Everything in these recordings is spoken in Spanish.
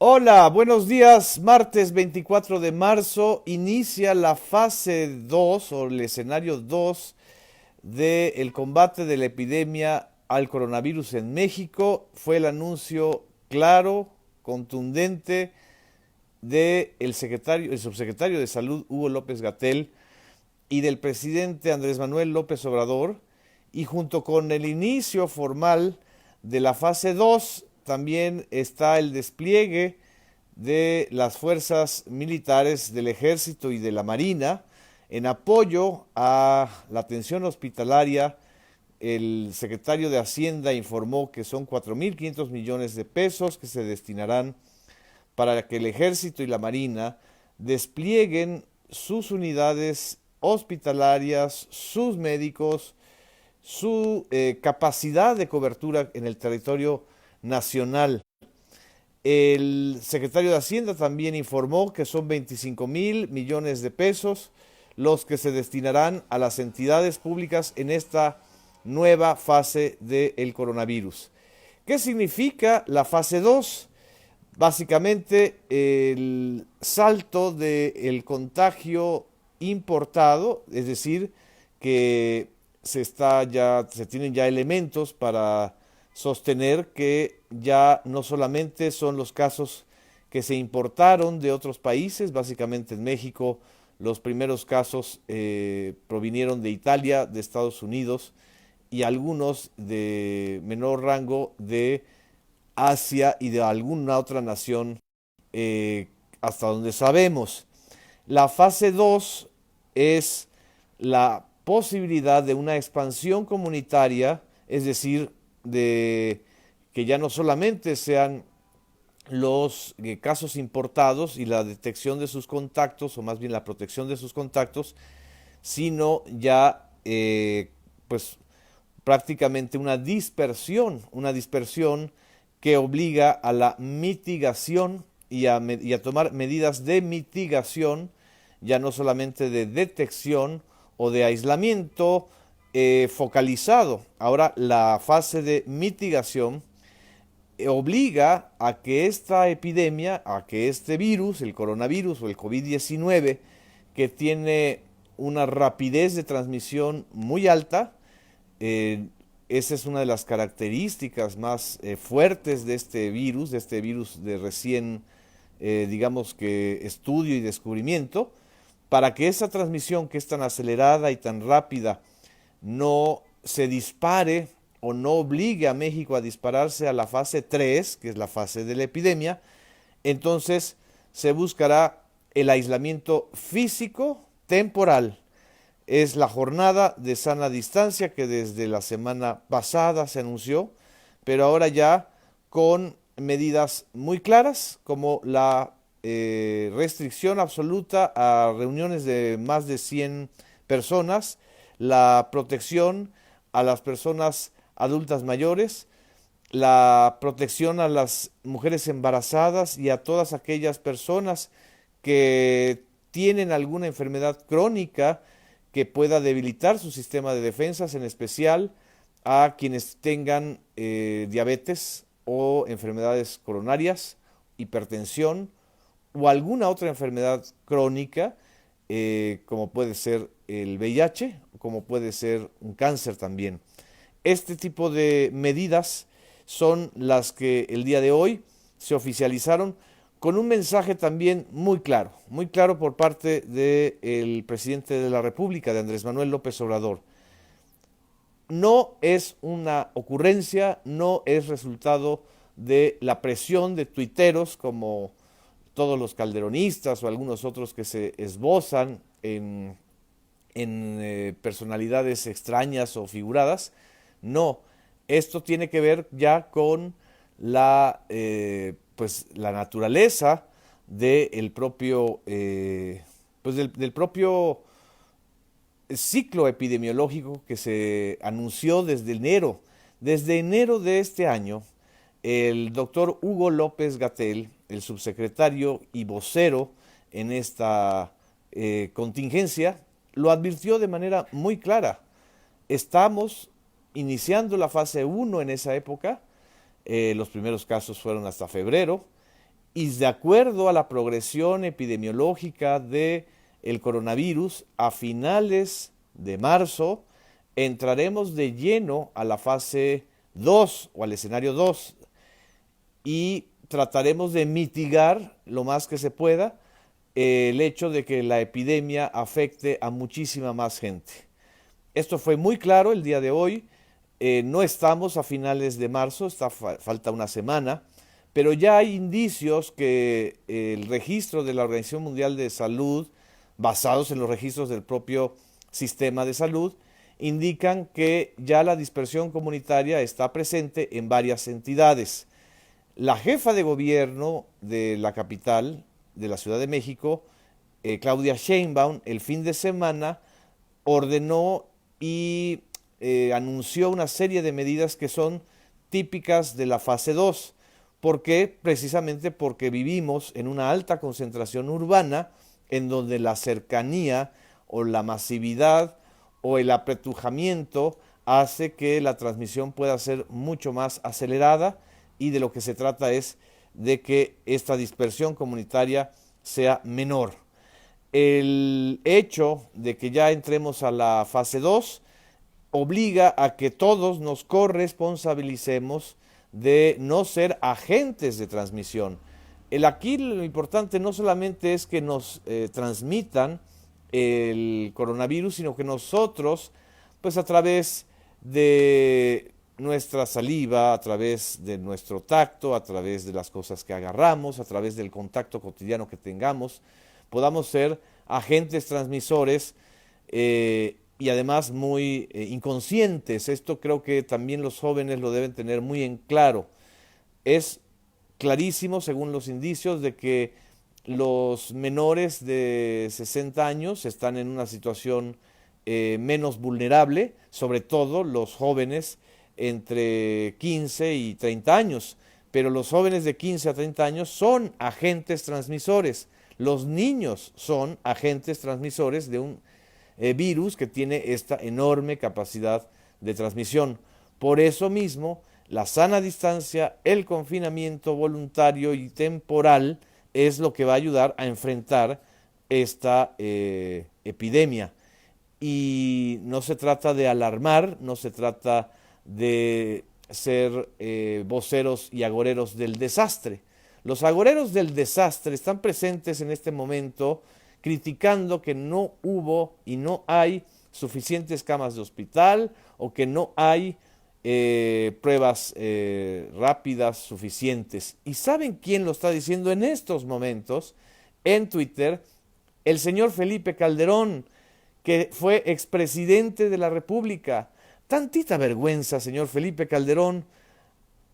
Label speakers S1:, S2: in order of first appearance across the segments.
S1: Hola, buenos días. Martes 24 de marzo inicia la fase 2 o el escenario 2 del combate de la epidemia al coronavirus en México. Fue el anuncio claro, contundente el subsecretario de Salud Hugo López-Gatell y del presidente Andrés Manuel López Obrador, y junto con el inicio formal de la fase 2 también está el despliegue de las fuerzas militares del Ejército y de la Marina en apoyo a la atención hospitalaria. El secretario de Hacienda informó que son 4.500 millones de pesos que se destinarán para que el Ejército y la Marina desplieguen sus unidades hospitalarias, sus médicos, su capacidad de cobertura en el territorio nacional. El secretario de Hacienda también informó que son 25.000 millones de pesos los que se destinarán a las entidades públicas en esta nueva fase del coronavirus. ¿Qué significa la fase 2? Básicamente el salto del contagio importado, es decir, que se tienen ya elementos para sostener que ya no solamente son los casos que se importaron de otros países, básicamente en México los primeros casos provinieron de Italia, de Estados Unidos y algunos de menor rango de Asia y de alguna otra nación, hasta donde sabemos. La fase 2 es la posibilidad de una expansión comunitaria, es decir, de que ya no solamente sean los casos importados y la detección de sus contactos, o más bien la protección de sus contactos, sino ya pues prácticamente una dispersión que obliga a la mitigación y a tomar medidas de mitigación, ya no solamente de detección o de aislamiento focalizado. Ahora la fase de mitigación obliga a que esta epidemia, a que este virus, el coronavirus o el COVID-19, que tiene una rapidez de transmisión muy alta, eh, esa es una de las características más fuertes de este virus de recién, digamos que, estudio y descubrimiento, para que esa transmisión que es tan acelerada y tan rápida no se dispare o no obligue a México a dispararse a la fase 3, que es la fase de la epidemia. Entonces se buscará el aislamiento físico temporal. Es la jornada de sana distancia que desde la semana pasada se anunció, pero ahora ya con medidas muy claras como la restricción absoluta a reuniones de más de 100 personas, la protección a las personas adultas mayores, la protección a las mujeres embarazadas y a todas aquellas personas que tienen alguna enfermedad crónica que pueda debilitar su sistema de defensas, en especial a quienes tengan diabetes o enfermedades coronarias, hipertensión o alguna otra enfermedad crónica, como puede ser el VIH, como puede ser un cáncer también. Este tipo de medidas son las que el día de hoy se oficializaron con un mensaje también muy claro por parte del presidente de la República, de Andrés Manuel López Obrador. No es una ocurrencia, no es resultado de la presión de tuiteros como todos los calderonistas o algunos otros que se esbozan en personalidades extrañas o figuradas. No, esto tiene que ver ya con pues, la naturaleza del propio ciclo epidemiológico que se anunció desde enero. Desde enero de este año, el doctor Hugo López-Gatell, el subsecretario y vocero en esta contingencia, lo advirtió de manera muy clara. Estamos iniciando la fase 1 en esa época, los primeros casos fueron hasta febrero, y de acuerdo a la progresión epidemiológica del coronavirus, a finales de marzo entraremos de lleno a la fase 2 o al escenario 2 y trataremos de mitigar lo más que se pueda el hecho de que la epidemia afecte a muchísima más gente. Esto fue muy claro el día de hoy. No estamos a finales de marzo, falta una semana, pero ya hay indicios que el registro de la Organización Mundial de Salud, basados en los registros del propio sistema de salud, indican que ya la dispersión comunitaria está presente en varias entidades. La jefa de gobierno de la capital, de la Ciudad de México, Claudia Sheinbaum, el fin de semana ordenó y anunció una serie de medidas que son típicas de la fase 2. ¿Por qué? Precisamente porque vivimos en una alta concentración urbana en donde la cercanía o la masividad o el apretujamiento hace que la transmisión pueda ser mucho más acelerada, y de lo que se trata es de que esta dispersión comunitaria sea menor. El hecho de que ya entremos a la fase 2 obliga a que todos nos corresponsabilicemos de no ser agentes de transmisión. Aquí lo importante no solamente es que nos transmitan el coronavirus, sino que nosotros, pues a través de nuestra saliva, a través de nuestro tacto, a través de las cosas que agarramos, a través del contacto cotidiano que tengamos, podamos ser agentes transmisores y además muy inconscientes. Esto creo que también los jóvenes lo deben tener muy en claro. Es clarísimo, según los indicios, de que los menores de 60 años están en una situación menos vulnerable, sobre todo los jóvenes entre 15 y 30 años, pero los jóvenes de 15 a 30 años son agentes transmisores. Los niños son agentes transmisores de un virus que tiene esta enorme capacidad de transmisión. Por eso mismo, la sana distancia, el confinamiento voluntario y temporal es lo que va a ayudar a enfrentar esta epidemia. Y no se trata de alarmar, no se trata de ser voceros y agoreros del desastre. Los agoreros del desastre están presentes en este momento criticando que no hubo y no hay suficientes camas de hospital o que no hay pruebas rápidas suficientes. ¿Y saben quién lo está diciendo en estos momentos? En Twitter, el señor Felipe Calderón, que fue expresidente de la República. Tantita vergüenza, señor Felipe Calderón.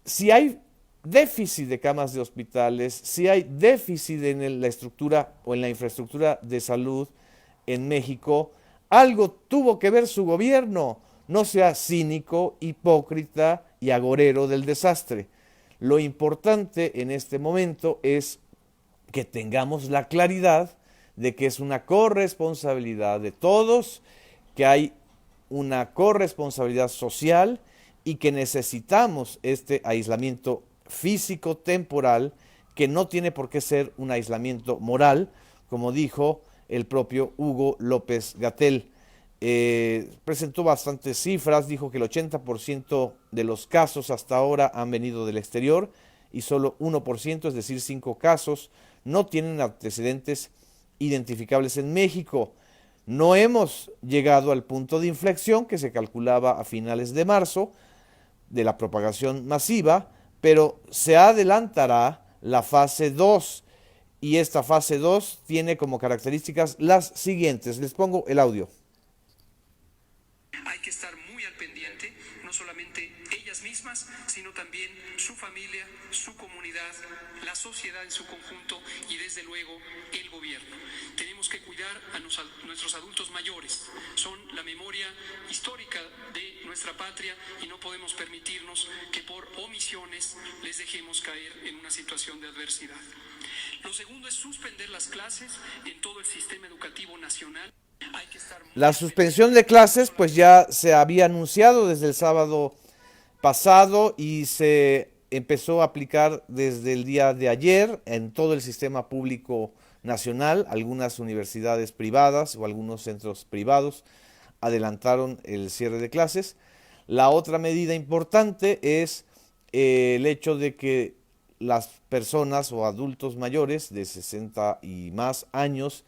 S1: Si hay déficit de camas de hospitales, si hay déficit en la estructura o en la infraestructura de salud en México, algo tuvo que ver su gobierno. No sea cínico, hipócrita y agorero del desastre. Lo importante en este momento es que tengamos la claridad de que es una corresponsabilidad de todos, que hay una corresponsabilidad social y que necesitamos este aislamiento físico temporal, que no tiene por qué ser un aislamiento moral, como dijo el propio Hugo López-Gatell. Presentó bastantes cifras, dijo que el 80% de los casos hasta ahora han venido del exterior y solo 1%, es decir, 5 casos, no tienen antecedentes identificables en México. No hemos llegado al punto de inflexión que se calculaba a finales de marzo de la propagación masiva, pero se adelantará la fase 2 y esta fase 2 tiene como características las siguientes. Les pongo el audio.
S2: Hay que estar muy al pendiente, no solamente ellas mismas, sino también su familia, su comunidad, la sociedad en su conjunto y desde luego el gobierno. Tenemos que cuidar a nuestros adultos mayores, son la memoria histórica de nuestra patria y no podemos permitirnos que por omisiones les dejemos caer en una situación de adversidad. Lo segundo es suspender las clases en todo el sistema educativo nacional.
S1: La suspensión de clases pues ya se había anunciado desde el sábado pasado y se empezó a aplicar desde el día de ayer en todo el sistema público nacional. Algunas universidades privadas o algunos centros privados adelantaron el cierre de clases. La otra medida importante es el hecho de que las personas o adultos mayores de 60 y más años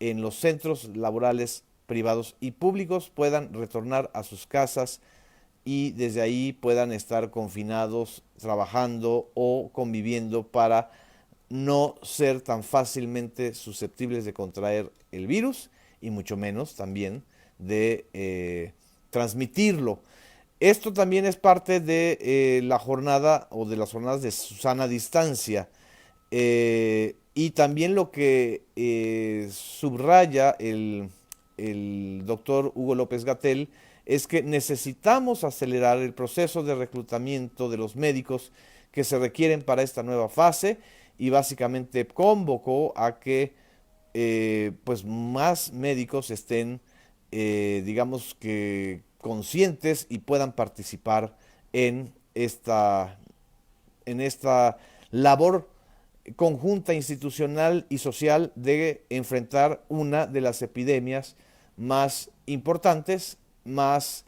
S1: en los centros laborales privados y públicos puedan retornar a sus casas y desde ahí puedan estar confinados, trabajando o conviviendo para no ser tan fácilmente susceptibles de contraer el virus y mucho menos también de transmitirlo. Esto también es parte de la jornada o de las jornadas de sana distancia. Y también lo que subraya el doctor Hugo López-Gatell es que necesitamos acelerar el proceso de reclutamiento de los médicos que se requieren para esta nueva fase y básicamente convocó a que pues más médicos estén digamos que conscientes y puedan participar en esta labor conjunta institucional y social de enfrentar una de las epidemias más importantes, más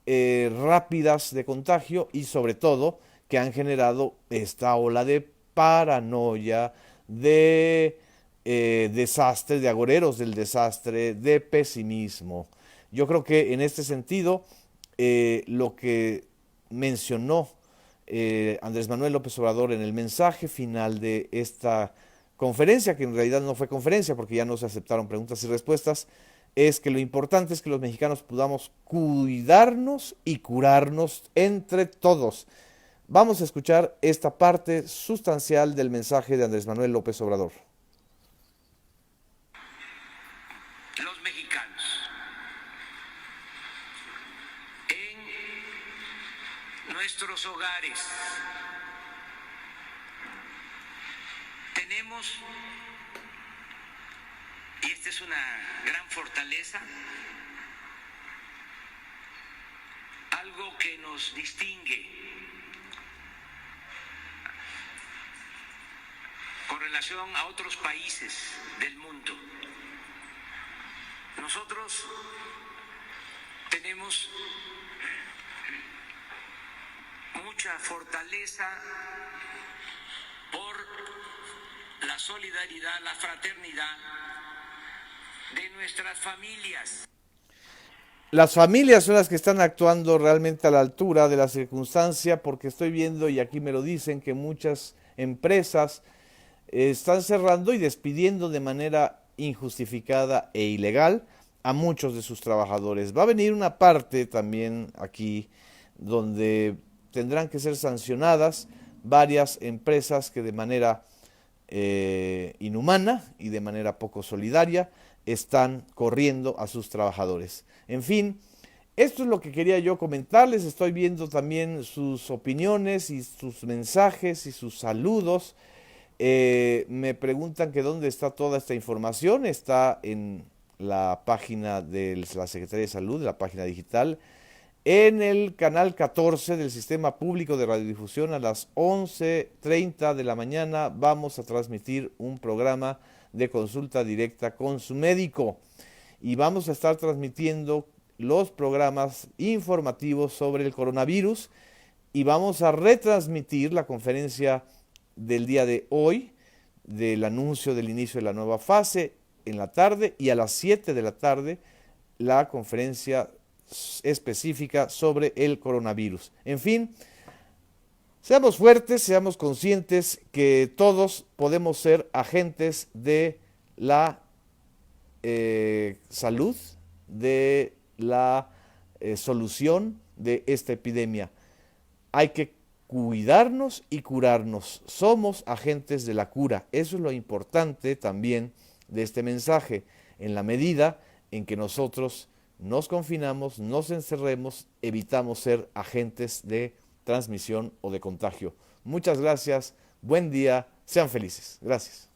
S1: rápidas de contagio y sobre todo que han generado esta ola de paranoia, de desastre, de agoreros del desastre, de pesimismo. Yo creo que en este sentido lo que mencionó Andrés Manuel López Obrador en el mensaje final de esta conferencia, que en realidad no fue conferencia porque ya no se aceptaron preguntas y respuestas, es que lo importante es que los mexicanos podamos cuidarnos y curarnos entre todos. Vamos a escuchar esta parte sustancial del mensaje de Andrés Manuel López Obrador.
S2: Los mexicanos en nuestros hogares tenemos, y esta es una gran fortaleza, algo que nos distingue con relación a otros países del mundo. Nosotros tenemos mucha fortaleza por la solidaridad, la fraternidad de nuestras familias.
S1: Las familias son las que están actuando realmente a la altura de la circunstancia, porque estoy viendo, y aquí me lo dicen, que muchas empresas están cerrando y despidiendo de manera injustificada e ilegal a muchos de sus trabajadores. Va a venir una parte también aquí donde tendrán que ser sancionadas varias empresas que de manera inhumana y de manera poco solidaria están corriendo a sus trabajadores. En fin, esto es lo que quería yo comentarles. Estoy viendo también sus opiniones y sus mensajes y sus saludos. Me preguntan que dónde está toda esta información. Está en la página de la Secretaría de Salud, la página digital, en el canal 14 del Sistema Público de Radiodifusión. A las 11:30 de la mañana vamos a transmitir un programa de consulta directa con su médico y vamos a estar transmitiendo los programas informativos sobre el coronavirus y vamos a retransmitir la conferencia del día de hoy del anuncio del inicio de la nueva fase en la tarde, y a las 7 de la tarde la conferencia específica sobre el coronavirus. En fin, seamos fuertes, seamos conscientes que todos podemos ser agentes de la salud, de la solución de esta epidemia. Hay que cuidarnos y curarnos. Somos agentes de la cura. Eso es lo importante también de este mensaje. En la medida en que nosotros nos confinamos, nos encerremos, evitamos ser agentes de transmisión o de contagio. Muchas gracias, buen día, sean felices. Gracias.